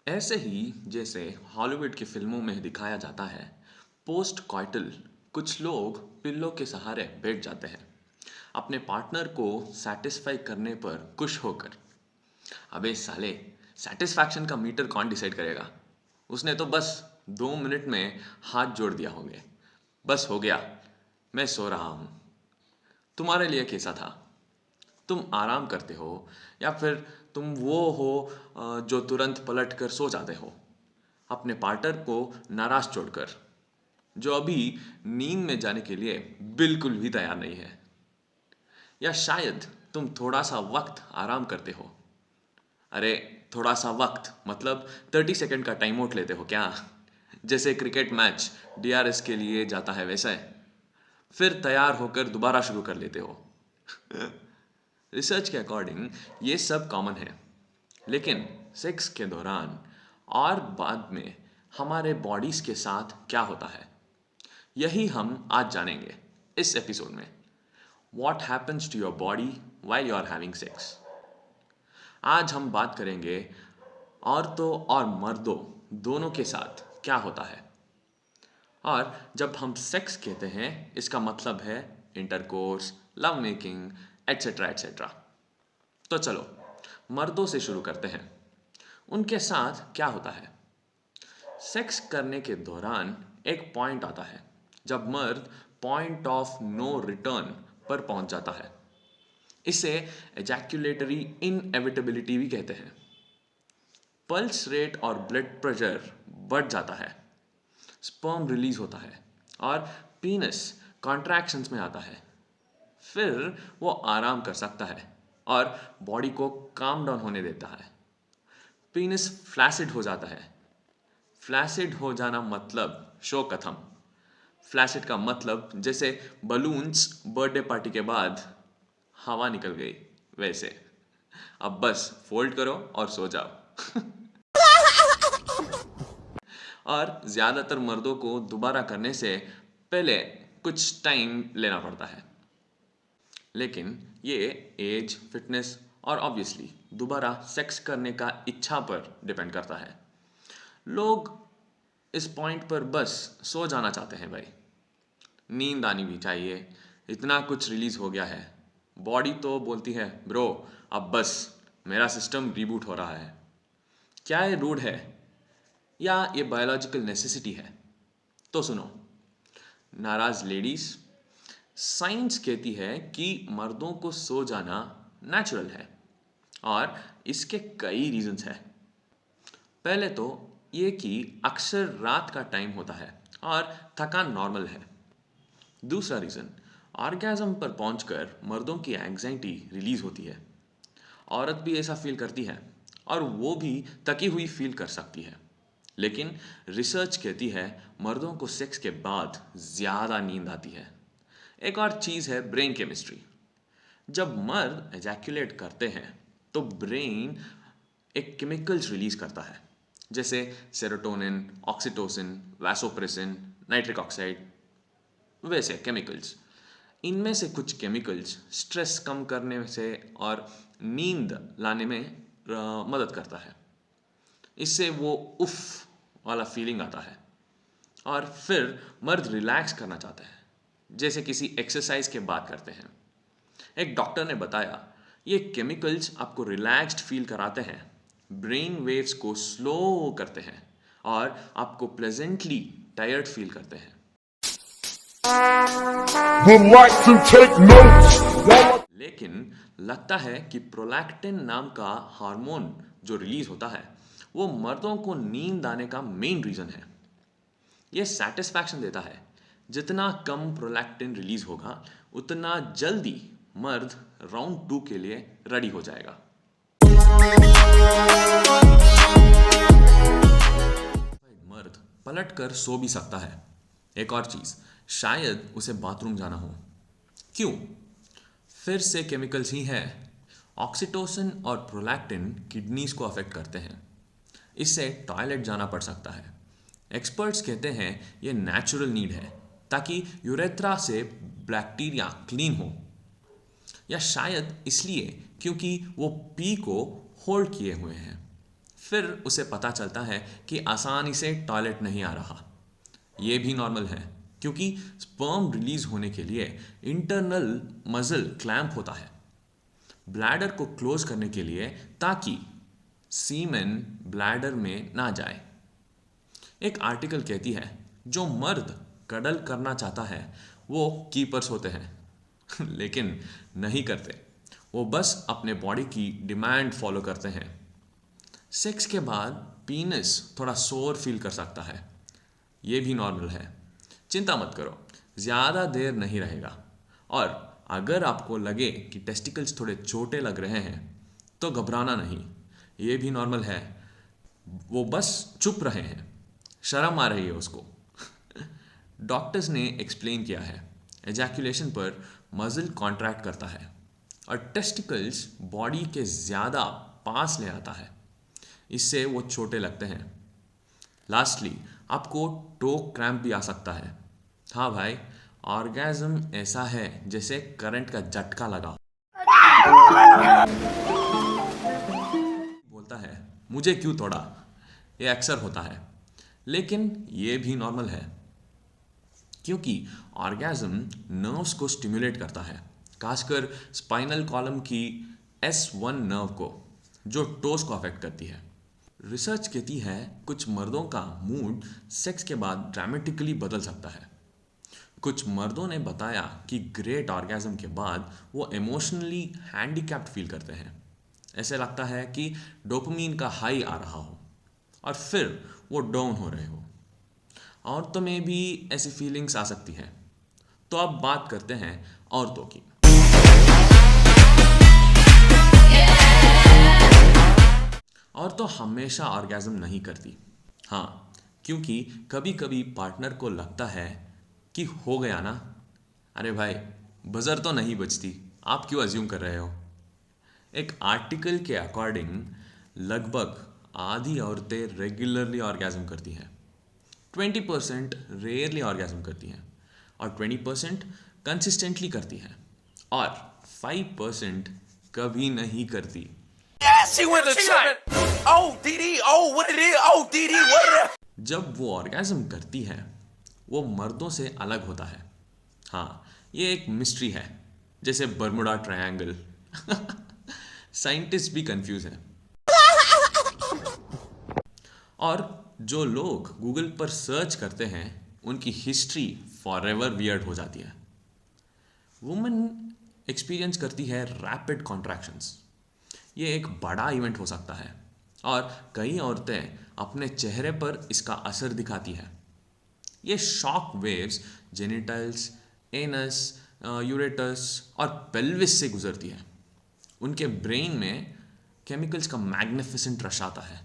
ऐसे ही जैसे हॉलीवुड की फिल्मों में दिखाया जाता है, पोस्ट कॉइटल कुछ लोग पिल्लों के सहारे बैठ जाते हैं अपने पार्टनर को सेटिस्फाई करने पर खुश होकर। अबे साले, सेटिस्फैक्शन का मीटर कौन डिसाइड करेगा? उसने तो बस 2 मिनट में हाथ जोड़ दिया होंगे, बस हो गया, मैं सो रहा हूं। तुम्हारे लिए कैसा था? तुम आराम करते हो या फिर तुम वो हो जो तुरंत पलट कर सो जाते हो अपने पार्टनर को नाराज छोड़कर, जो अभी नींद में जाने के लिए बिल्कुल भी तैयार नहीं है? या शायद तुम थोड़ा सा वक्त आराम करते हो? अरे, थोड़ा सा वक्त मतलब 30 सेकंड का टाइम आउट लेते हो क्या? जैसे क्रिकेट मैच डीआरएस के लिए जाता है वैसा है, फिर तैयार होकर दोबारा शुरू कर लेते हो। रिसर्च के अकॉर्डिंग ये सब कॉमन है, लेकिन सेक्स के दौरान और बाद में हमारे बॉडीज के साथ क्या होता है, यही हम आज जानेंगे इस एपिसोड में। What happens to your body while you are having sex. आज हम बात करेंगे औरतों और मर्दों दोनों के साथ क्या होता है, और जब हम सेक्स कहते हैं इसका मतलब है intercourse, love making, etcetera etcetera. तो चलो मर्दों से शुरू करते हैं, उनके साथ क्या होता है। सेक्स करने के दौरान एक पॉइंट आता है जब मर्द पॉइंट ऑफ नो रिटर्न पर पहुंच जाता है। इसे एजैक्यूलेटरी इनएविटेबिलिटी भी कहते हैं। पल्स रेट और ब्लड प्रेशर बढ़ जाता है, स्पर्म रिलीज होता है और पीनस कॉन्ट्रैक्शंस में आता है। फिर वो आराम कर सकता है और बॉडी को काम डाउन होने देता है। पीनस फ्लैसिड हो जाता है। फ्लैसिड हो जाना मतलब शो खत्म। फ्लैसिड का मतलब जैसे बलून्स बर्थडे पार्टी के बाद हवा निकल गई वैसे। अब बस फोल्ड करो और सो जाओ। और ज़्यादातर मर्दों को दोबारा करने से पहले कुछ टाइम लेना पड़ता है, लेकिन ये एज, फिटनेस और ऑब्वियसली दोबारा सेक्स करने का इच्छा पर डिपेंड करता है। लोग इस पॉइंट पर बस सो जाना चाहते हैं भाई, नींद आनी भी चाहिए, इतना कुछ रिलीज हो गया है। बॉडी तो बोलती है ब्रो, अब बस मेरा सिस्टम रिबूट हो रहा है। क्या ये रूड है या ये बायोलॉजिकल नेसेसिटी है? तो सुनो नाराज लेडीज, साइंस कहती है कि मर्दों को सो जाना नेचुरल है और इसके कई रीजंस हैं। पहले तो ये कि अक्सर रात का टाइम होता है और थकान नॉर्मल है। दूसरा रीज़न, ऑर्गेज़म पर पहुंचकर मर्दों की एंग्जाइटी रिलीज होती है। औरत भी ऐसा फील करती है और वो भी थकी हुई फील कर सकती है, लेकिन रिसर्च कहती है मर्दों को सेक्स के बाद ज़्यादा नींद आती है। एक और चीज़ है ब्रेन केमिस्ट्री। जब मर्द एजैक्यूलेट करते हैं तो ब्रेन एक केमिकल्स रिलीज करता है, जैसे serotonin, oxytocin, vasopressin, nitric oxide, वैसे केमिकल्स। इनमें से कुछ केमिकल्स स्ट्रेस कम करने से और नींद लाने में मदद करता है। इससे वो उफ वाला फीलिंग आता है और फिर मर्द रिलैक्स करना चाहता है, जैसे किसी एक्सरसाइज के बाद करते हैं। एक डॉक्टर ने बताया ये केमिकल्स आपको रिलैक्स्ड फील कराते हैं, ब्रेन वेव्स को स्लो करते हैं और आपको प्लेजेंटली टायर्ड फील करते हैं। Would like to take notes. लेकिन लगता है कि प्रोलैक्टिन नाम का हार्मोन जो रिलीज होता है वो मर्दों को नींद आने का मेन रीजन है। ये सेटिस्फैक्शन देता है। जितना कम प्रोलैक्टिन रिलीज होगा उतना जल्दी मर्द राउंड 2 के लिए रेडी हो जाएगा। मर्द पलट कर सो भी सकता है। एक और चीज, शायद उसे बाथरूम जाना हो। क्यों? फिर से केमिकल्स ही है। ऑक्सीटोसिन और प्रोलैक्टिन किडनीज को अफेक्ट करते हैं, इससे टॉयलेट जाना पड़ सकता है। एक्सपर्ट्स कहते हैं ये नेचुरल नीड है ताकि यूरेथ्रा से बैक्टीरिया क्लीन हो, या शायद इसलिए क्योंकि वो पी को होल्ड किए हुए हैं। फिर उसे पता चलता है कि आसानी से टॉयलेट नहीं आ रहा। ये भी नॉर्मल है, क्योंकि स्पर्म रिलीज होने के लिए इंटरनल मसल क्लैंप होता है ब्लैडर को क्लोज करने के लिए, ताकि सीमेन ब्लैडर में ना जाए। एक आर्टिकल कहती है जो मर्द कडल करना चाहता है वो कीपर्स होते हैं लेकिन नहीं करते, वो बस अपने बॉडी की डिमांड फॉलो करते हैं। सेक्स के बाद पीनस थोड़ा सोर फील कर सकता है, ये भी नॉर्मल है। चिंता मत करो, ज़्यादा देर नहीं रहेगा। और अगर आपको लगे कि टेस्टिकल्स थोड़े छोटे लग रहे हैं तो घबराना नहीं, ये भी नॉर्मल है। वो बस चुप रहे हैं, शर्म आ रही है उसको। डॉक्टर्स ने एक्सप्लेन किया है एजैकुलेशन पर मसल कॉन्ट्रैक्ट करता है और टेस्टिकल्स बॉडी के ज़्यादा पास ले आता है, इससे वो छोटे लगते हैं। लास्टली आपको टो क्रैम्प भी आ सकता है। हाँ भाई, ऑर्गेज़म ऐसा है जैसे करंट का झटका लगा। बोलता है मुझे क्यों तोड़ा, ये अक्सर होता है, लेकिन ये भी नॉर्मल है, क्योंकि ऑर्गेज़म नर्व्स को स्टिमुलेट करता है, खासकर स्पाइनल कॉलम की S1 नर्व को, जो टोस को अफेक्ट करती है। रिसर्च कहती है कुछ मर्दों का मूड सेक्स के बाद ड्रामेटिकली बदल सकता है। कुछ मर्दों ने बताया कि ग्रेट ऑर्गेज़म के बाद वो इमोशनली हैंडीकैप्ड फील करते हैं। ऐसे लगता है कि डोपामीन का हाई आ रहा हो और फिर वो डाउन हो रहे हो। औरतों में भी ऐसी फीलिंग्स आ सकती हैं। तो अब बात करते हैं औरतों की। औरतें हमेशा ऑर्गेज़म नहीं करती, हाँ, क्योंकि कभी कभी पार्टनर को लगता है कि हो गया ना। अरे भाई, बजर तो नहीं बजती, आप क्यों अज्यूम कर रहे हो। एक आर्टिकल के अकॉर्डिंग लगभग आधी औरतें रेगुलरली ऑर्गेज़म करती हैं, 20% रेयरली ऑर्गेज़म करती हैं और 20% कंसिस्टेंटली करती हैं और 5% कभी नहीं करती। She went to tripping. Oh, DD. Oh, what it is? Oh, DD. What it is? जब वो ऑर्गेज़म करती है वो मर्दों से अलग होता है। हाँ, ये एक मिस्ट्री है, जैसे बर्मुडा ट्रायंगल। साइंटिस्ट भी कंफ्यूज हैं। और जो लोग गूगल पर सर्च करते हैं उनकी हिस्ट्री फॉरएवर वियर्ड हो जाती है। वुमेन एक्सपीरियंस करती है रैपिड कॉन्ट्रैक्शंस, ये एक बड़ा इवेंट हो सकता है और कई औरतें अपने चेहरे पर इसका असर दिखाती है। ये शॉक वेव्स जेनिटल्स, एनस, यूरेटस और पेल्विस से गुजरती है। उनके ब्रेन में केमिकल्स का मैग्निफिसेंट रश आता है।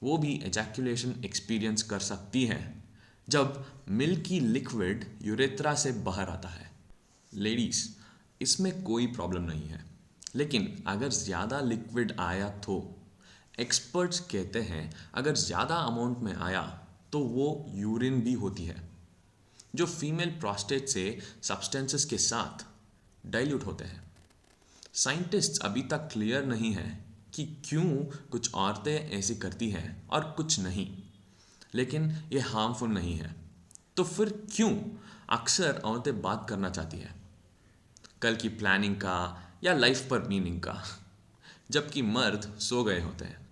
वो भी एजैकुलेशन एक्सपीरियंस कर सकती है जब मिल्की लिक्विड यूरेथ्रा से बाहर आता है। लेडीज़, इसमें कोई प्रॉब्लम नहीं है, लेकिन अगर ज़्यादा लिक्विड आया तो एक्सपर्ट्स कहते हैं अगर ज़्यादा अमाउंट में आया तो वो यूरिन भी होती है, जो फीमेल प्रोस्टेट से सब्सटेंसेस के साथ डाइल्यूट होते हैं। साइंटिस्ट्स अभी तक क्लियर नहीं है कि क्यों कुछ औरतें ऐसी करती हैं और कुछ नहीं, लेकिन ये हार्मफुल नहीं है। तो फिर क्यों अक्सर औरतें बात करना चाहती हैं, कल की प्लानिंग का या लाइफ पर मीनिंग का, जबकि मर्द सो गए होते हैं।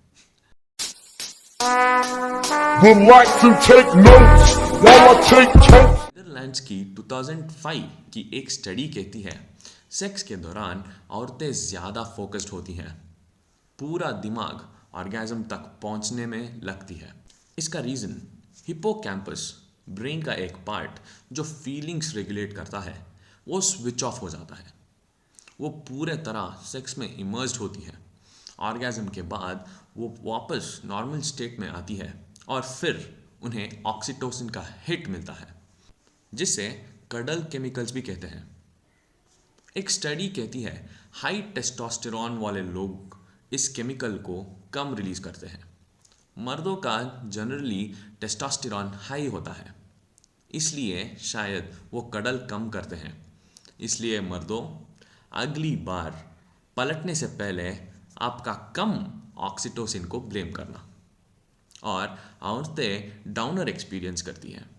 Would like to take notes while I take toast. Netherlands की 2005 की एक स्टडी कहती है सेक्स के दौरान औरतें ज़्यादा फोकस्ड होती हैं, पूरा दिमाग ऑर्गेज़म तक पहुंचने में लगती है। इसका रीज़न हिप्पोकैम्पस, ब्रेन का एक पार्ट जो फीलिंग्स रेगुलेट करता है, वो स्विच ऑफ हो जाता है। वो पूरे तरह सेक्स में इमर्स्ड होती है। ऑर्गेज़म के बाद वो वापस नॉर्मल स्टेट में आती है और फिर उन्हें ऑक्सीटोसिन का हिट मिलता है, जिसे कडल केमिकल्स भी कहते हैं। एक स्टडी कहती है हाई टेस्टोस्टेरॉन वाले लोग इस केमिकल को कम रिलीज करते हैं। मर्दों का जनरली टेस्टोस्टेरॉन हाई होता है, इसलिए शायद वो कडल कम करते हैं। इसलिए मर्दों, अगली बार पलटने से पहले आपका कम ऑक्सीटोसिन को ब्लेम करना, और औरतें डाउनर एक्सपीरियंस करती हैं।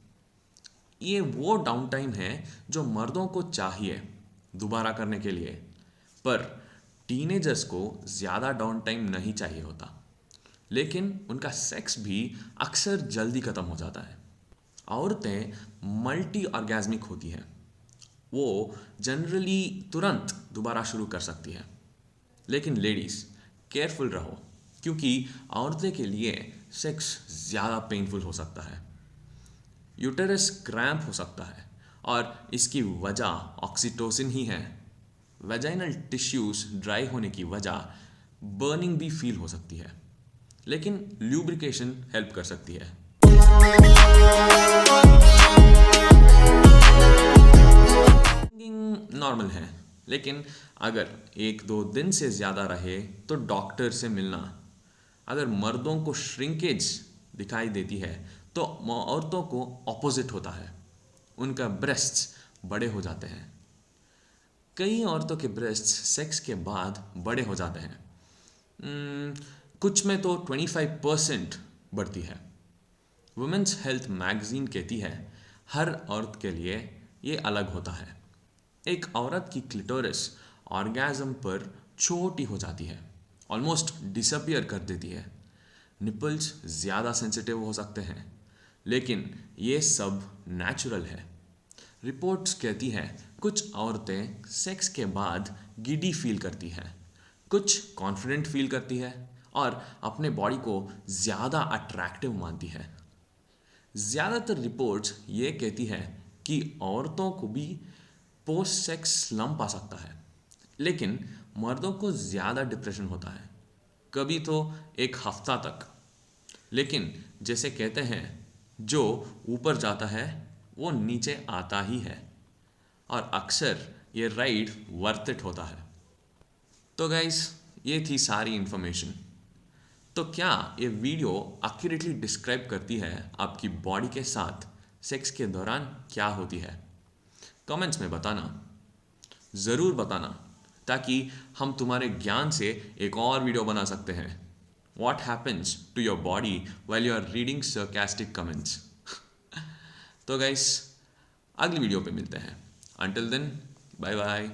ये वो डाउन टाइम है जो मर्दों को चाहिए दोबारा करने के लिए, पर टीनेजर्स को ज़्यादा डाउन टाइम नहीं चाहिए होता, लेकिन उनका सेक्स भी अक्सर जल्दी ख़त्म हो जाता है। औरतें मल्टी ऑर्गेज़मिक होती हैं, वो जनरली तुरंत दोबारा शुरू कर सकती है, लेकिन लेडीज़ केयरफुल रहो, क्योंकि औरतें के लिए सेक्स ज़्यादा पेनफुल हो सकता है। यूटेरस क्रैम्प हो सकता है, और इसकी वजह ऑक्सीटोसिन ही है। वेजाइनल टिश्यूज ड्राई होने की वजह बर्निंग भी फील हो सकती है, लेकिन ल्यूब्रिकेशन हेल्प कर सकती है। नॉर्मल है, लेकिन अगर 1-2 दिन से ज़्यादा रहे तो डॉक्टर से मिलना। अगर मर्दों को श्रिंकेज दिखाई देती है तो औरतों को ऑपोजिट होता है, उनका ब्रेस्ट्स बड़े हो जाते हैं। कई औरतों के ब्रेस्ट्स सेक्स के बाद बड़े हो जाते हैं, कुछ में तो 25% बढ़ती है। वुमेन्स हेल्थ मैगजीन कहती है हर औरत के लिए ये अलग होता है। एक औरत की क्लिटोरिस ऑर्गेज़म पर छोटी हो जाती है, ऑलमोस्ट डिसअपियर कर देती है। निपल्स ज़्यादा सेंसिटिव हो सकते हैं, लेकिन ये सब नेचुरल है। रिपोर्ट्स कहती हैं कुछ औरतें सेक्स के बाद गिडी फील करती हैं, कुछ कॉन्फिडेंट फील करती है, और अपने बॉडी को ज़्यादा अट्रैक्टिव मानती है। ज़्यादातर रिपोर्ट्स ये कहती हैं कि औरतों को भी पोस्ट सेक्स स्लम्प आ सकता है, लेकिन मर्दों को ज़्यादा डिप्रेशन होता है, कभी तो 1 हफ्ता तक। लेकिन जैसे कहते हैं, जो ऊपर जाता है वो नीचे आता ही है, और अक्सर ये राइड वर्थ इट होता है। तो गाइस, ये थी सारी इन्फॉर्मेशन। तो क्या ये वीडियो एक्यूरेटली डिस्क्राइब करती है आपकी बॉडी के साथ सेक्स के दौरान क्या होती है? कमेंट्स में बताना, ज़रूर बताना, ताकि हम तुम्हारे ज्ञान से एक और वीडियो बना सकते हैं। What happens to your body while you are reading sarcastic comments? तो गाइस, अगली वीडियो पे मिलते हैं। Until then, bye bye.